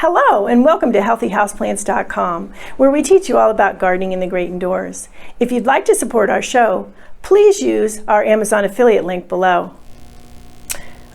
Hello and welcome to healthyhouseplants.com, where we teach you all about gardening in the great indoors. If you'd like to support our show, please use our Amazon affiliate link below.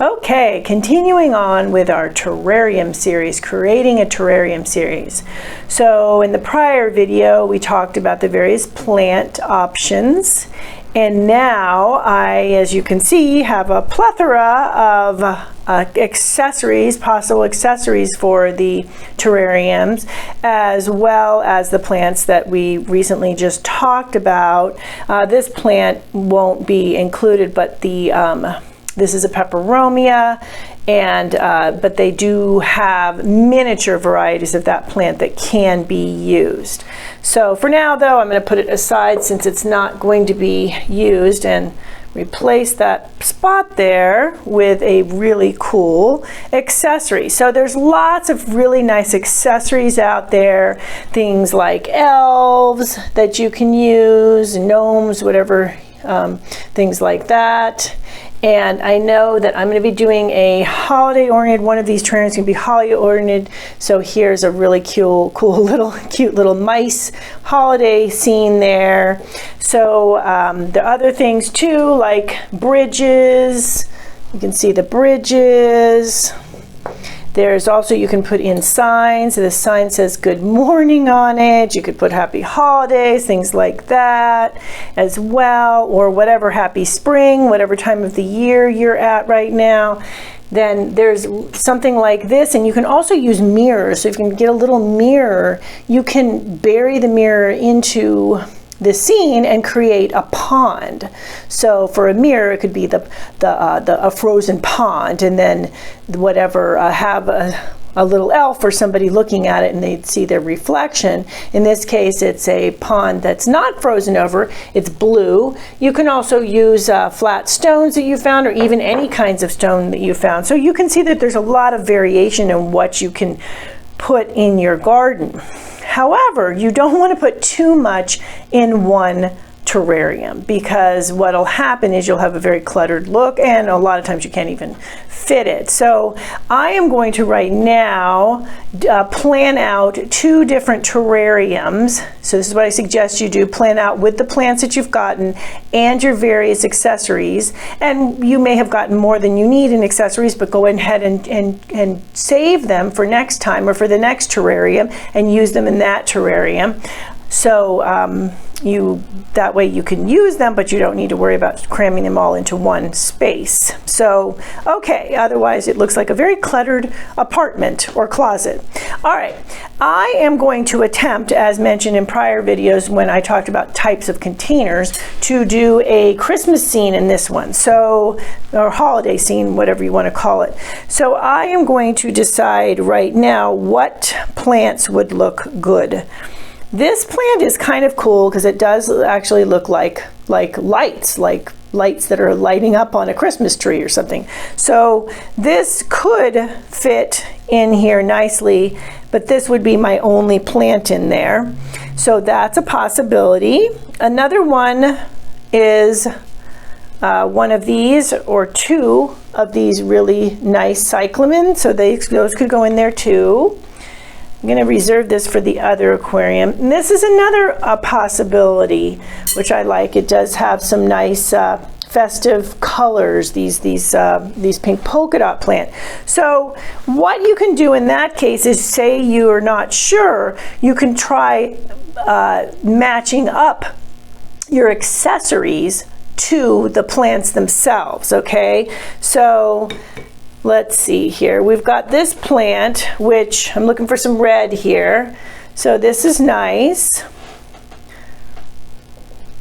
Okay, continuing on with our terrarium series, creating a terrarium series. So in the prior video, we talked about the various plant options. And now I, as you can see, have a plethora of accessories, possible accessories for the terrariums, as well as the plants that we recently just talked about. This plant won't be included, but this is a peperomia, and but they do have miniature varieties of that plant that can be used. So for now, though, I'm going to put it aside since it's not going to be used, and replace that spot there with a really cool accessory. So there's lots of really nice accessories out there, things like elves that you can use, gnomes, whatever, things like that. And I know that I'm going to be doing a holiday-oriented, one of these terrariums is going to be holiday-oriented. So here's a really cute little mice holiday scene there. So the other things too, like bridges, you can see the bridges. There's also, you can put in signs. The sign says good morning on it. You could put happy holidays, things like that as well, or whatever, happy spring, whatever time of the year you're at right now. Then there's something like this, and you can also use mirrors. So if you can get a little mirror, you can bury the mirror into the scene and create a pond. So for a mirror, it could be a frozen pond, and then whatever, have a little elf or somebody looking at it and they'd see their reflection. In this case, it's a pond that's not frozen over, it's blue. You can also use flat stones that you found, or even any kinds of stone that you found. So you can see that there's a lot of variation in what you can put in your garden. However, you don't want to put too much in one terrarium, because what'll happen is you'll have a very cluttered look, and a lot of times you can't even fit it. So I am going to right now plan out 2 different terrariums. So this is what I suggest you do: plan out with the plants that you've gotten and your various accessories. And you may have gotten more than you need in accessories, but go ahead and save them for next time or for the next terrarium and use them in that terrarium. So that way you can use them, but you don't need to worry about cramming them all into one space. So, okay, otherwise it looks like a very cluttered apartment or closet. All right, I am going to attempt, as mentioned in prior videos when I talked about types of containers, to do a Christmas scene in this one, so, or holiday scene, whatever you want to call it. So I am going to decide right now what plants would look good. This plant is kind of cool because it does actually look like lights that are lighting up on a Christmas tree or something. So this could fit in here nicely, but this would be my only plant in there. So that's a possibility. Another one is one of these, or 2 of these really nice cyclamen. So those could go in there too. I'm going to reserve this for the other aquarium. And this is another possibility, which I like. It does have some nice festive colors, these pink polka dot plant. So what you can do in that case is, say you are not sure, you can try matching up your accessories to the plants themselves, okay? So let's see here. We've got this plant, which I'm looking for some red here. So this is nice.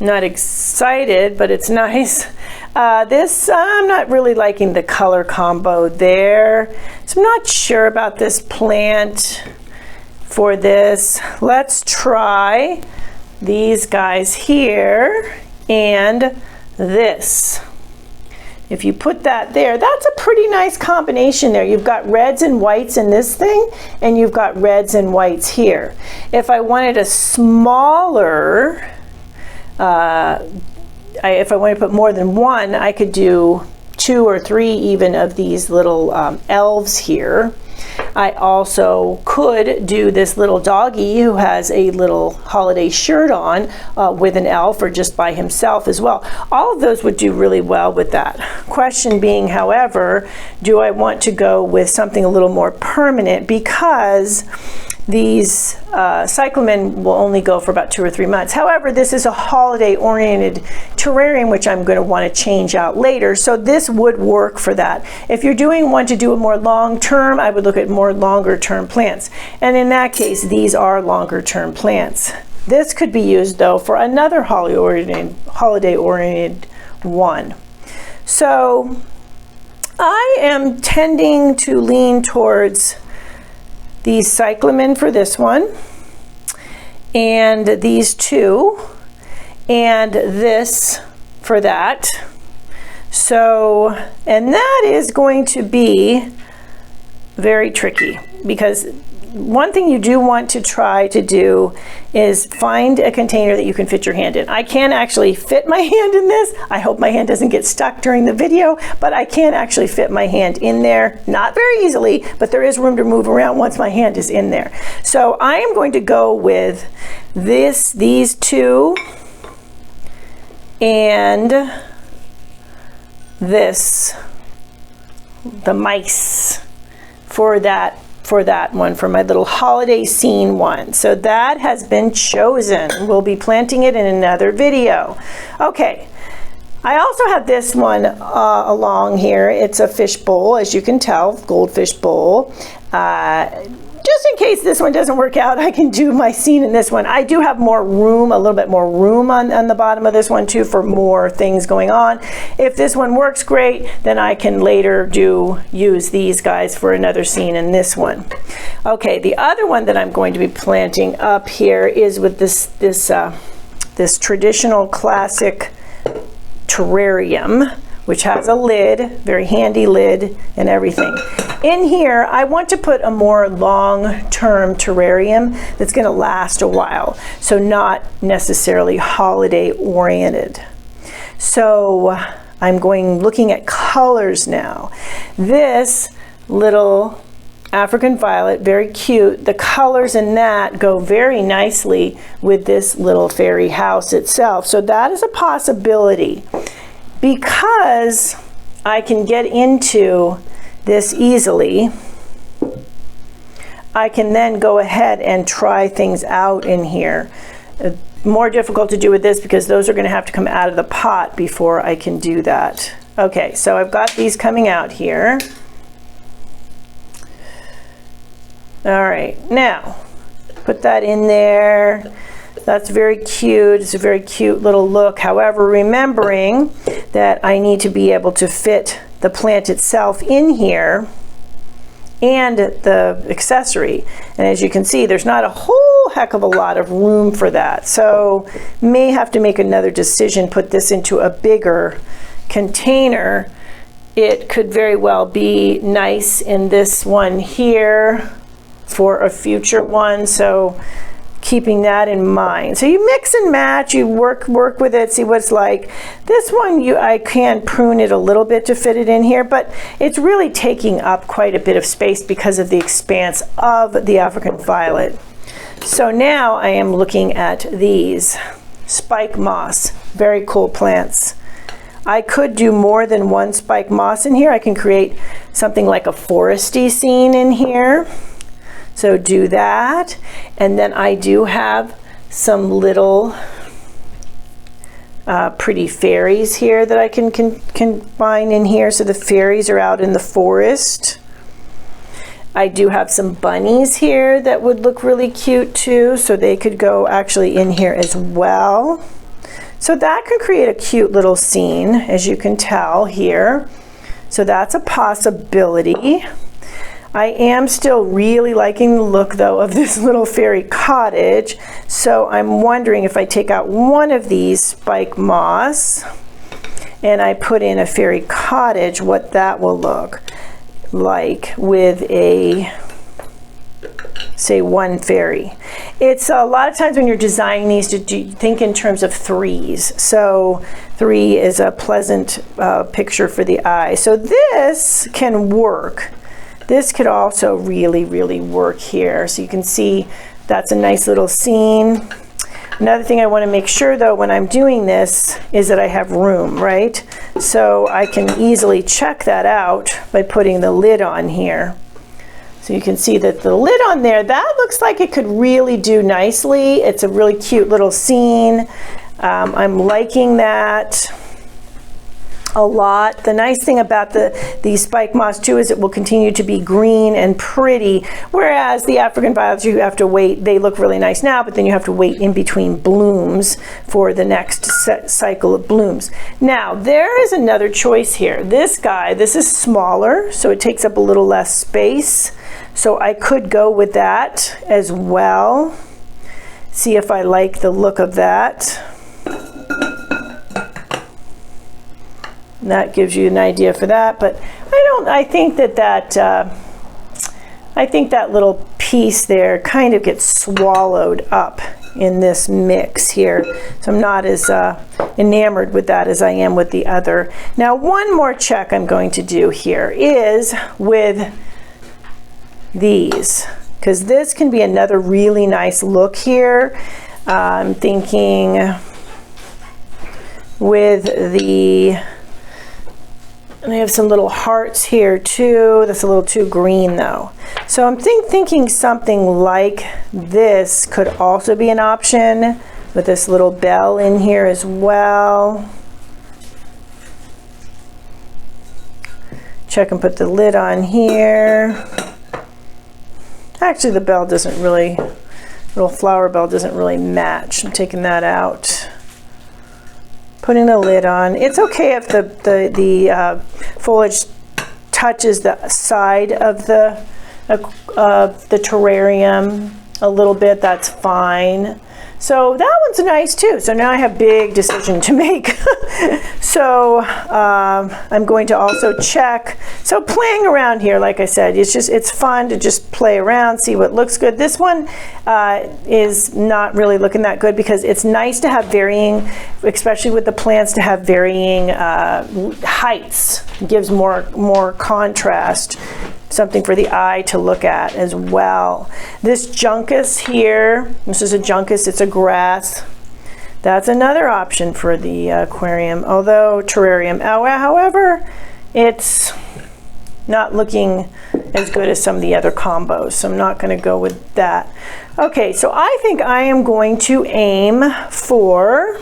Not excited, but it's nice. This, I'm not really liking the color combo there. So I'm not sure about this plant for this. Let's try these guys here and this. If you put that there, that's a pretty nice combination there. You've got reds and whites in this thing, and you've got reds and whites here. If I wanted a smaller, if I wanted to put more than one, I could do 2 or 3 even of these little elves here. I also could do this little doggy who has a little holiday shirt on with an elf or just by himself as well. All of those would do really well with that. Question being, however, do I want to go with something a little more permanent, because these cyclamen will only go for about 2 or 3 months. However, this is a holiday-oriented terrarium, which I'm going to want to change out later, so this would work for that. If you're want to do it more long-term, I would look at more longer-term plants. And in that case, these are longer-term plants. This could be used, though, for another holiday-oriented one. So I am tending to lean towards these cyclamen for this one, and these two, and this for that. So, and that is going to be very tricky, because one thing you do want to try to do is find a container that you can fit your hand in. I can actually fit my hand in this. I hope my hand doesn't get stuck during the video, but I can actually fit my hand in there. Not very easily, but there is room to move around once my hand is in there. So I am going to go with these two, and this, the mice, for that one, for my little holiday scene one. So that has been chosen. We'll be planting it in another video. Okay, I also have this one along here. It's a fish bowl, as you can tell, goldfish bowl. Just in case this one doesn't work out, I can do my scene in this one. I do have more room, a little bit more room on the bottom of this one too, for more things going on. If this one works great, then I can later use these guys for another scene in this one. Okay, the other one that I'm going to be planting up here is with this traditional classic terrarium, which has a lid, very handy lid and everything. In here, I want to put a more long-term terrarium that's going to last a while, so not necessarily holiday-oriented. So I'm looking at colors now. This little African violet, very cute. The colors in that go very nicely with this little fairy house itself. So that is a possibility. Because I can get into this easily, I can then go ahead and try things out in here. More difficult to do with this because those are going to have to come out of the pot before I can do that. Okay, so I've got these coming out here. All right, now put that in there. That's very cute. It's a very cute little look. However, remembering that I need to be able to fit the plant itself in here and the accessory. And as you can see, there's not a whole heck of a lot of room for that. So may have to make another decision, put this into a bigger container. It could very well be nice in this one here for a future one. So keeping that in mind. So you mix and match, you work with it, see what it's like. This one, I can prune it a little bit to fit it in here, but it's really taking up quite a bit of space because of the expanse of the African violet. So now I am looking at these spike moss, very cool plants. I could do more than one spike moss in here. I can create something like a foresty scene in here. So do that, and then I do have some little pretty fairies here that I can combine in here. So the fairies are out in the forest. I do have some bunnies here that would look really cute too, so they could go actually in here as well. So that could create a cute little scene, as you can tell here. So that's a possibility. I am still really liking the look though of this little fairy cottage, so I'm wondering if I take out one of these spike moss and I put in a fairy cottage, what that will look like with a, say, one fairy. It's a lot of times when you're designing these to think in terms of threes. So 3 is a pleasant picture for the eye. So this can work. This could also really, really work here. So you can see that's a nice little scene. Another thing I want to make sure though when I'm doing this is that I have room, right? So I can easily check that out by putting the lid on here. So you can see that the lid on there, that looks like it could really do nicely. It's a really cute little scene. I'm liking that a lot. The nice thing about the spike moss too is it will continue to be green and pretty, whereas the African violets, you have to wait. They look really nice now, but then you have to wait in between blooms for the next cycle of blooms. Now there is another choice here. This guy, this is smaller, so it takes up a little less space, so I could go with that as well. See if I like the look of that. That gives you an idea for that, but I think that little piece there kind of gets swallowed up in this mix here. So I'm not as enamored with that as I am with the other. Now one more check I'm going to do here is with these, because this can be another really nice look here. I'm thinking with the, and I have some little hearts here too. That's a little too green though. So I'm thinking something like this could also be an option with this little bell in here as well. Check and put the lid on here. Actually, the bell doesn't really, little flower bell doesn't really match. I'm taking that out. Putting the lid on. It's okay if the foliage touches the side of the terrarium a little bit, that's fine. So that one's nice too. So now I have a big decision to make. So I'm going to also check. So playing around here, like I said, it's fun to just play around, see what looks good. This one is not really looking that good because it's nice to have varying, especially with the plants, to have varying heights. It gives more contrast. Something for the eye to look at as well. This juncus here, this is a juncus, it's a grass. That's another option for the aquarium, although terrarium. However, it's not looking as good as some of the other combos, so I'm not going to go with that. Okay, so I think I am going to aim for,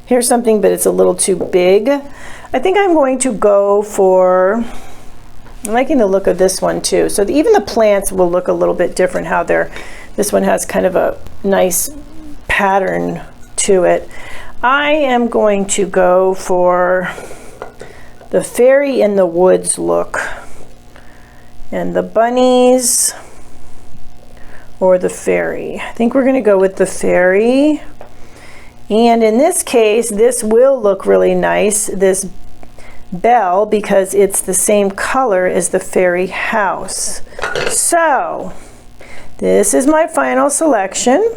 here's something, but it's a little too big. I think I'm going to go for, I'm liking the look of this one too. So even the plants will look a little bit different how they're, this one has kind of a nice pattern to it. I am going to go for the fairy in the woods look, and the bunnies or the fairy. I think we're going to go with the fairy. And in this case, this will look really nice, this bell, because it's the same color as the fairy house. So this is my final selection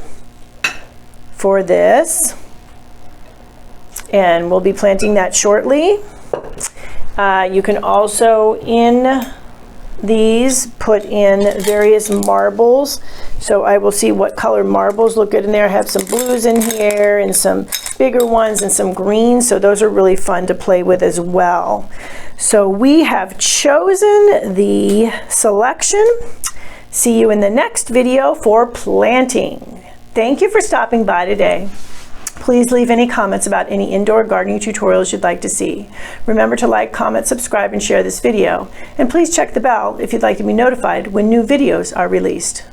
for this, and we'll be planting that shortly. You can also in these put in various marbles, so I will see what color marbles look good in there. I have some blues in here and some bigger ones and some greens, so those are really fun to play with as well. So we have chosen the selection. See you in the next video for planting. Thank you for stopping by today. Please leave any comments about any indoor gardening tutorials you'd like to see. Remember to like, comment, subscribe, and share this video. And please check the bell if you'd like to be notified when new videos are released.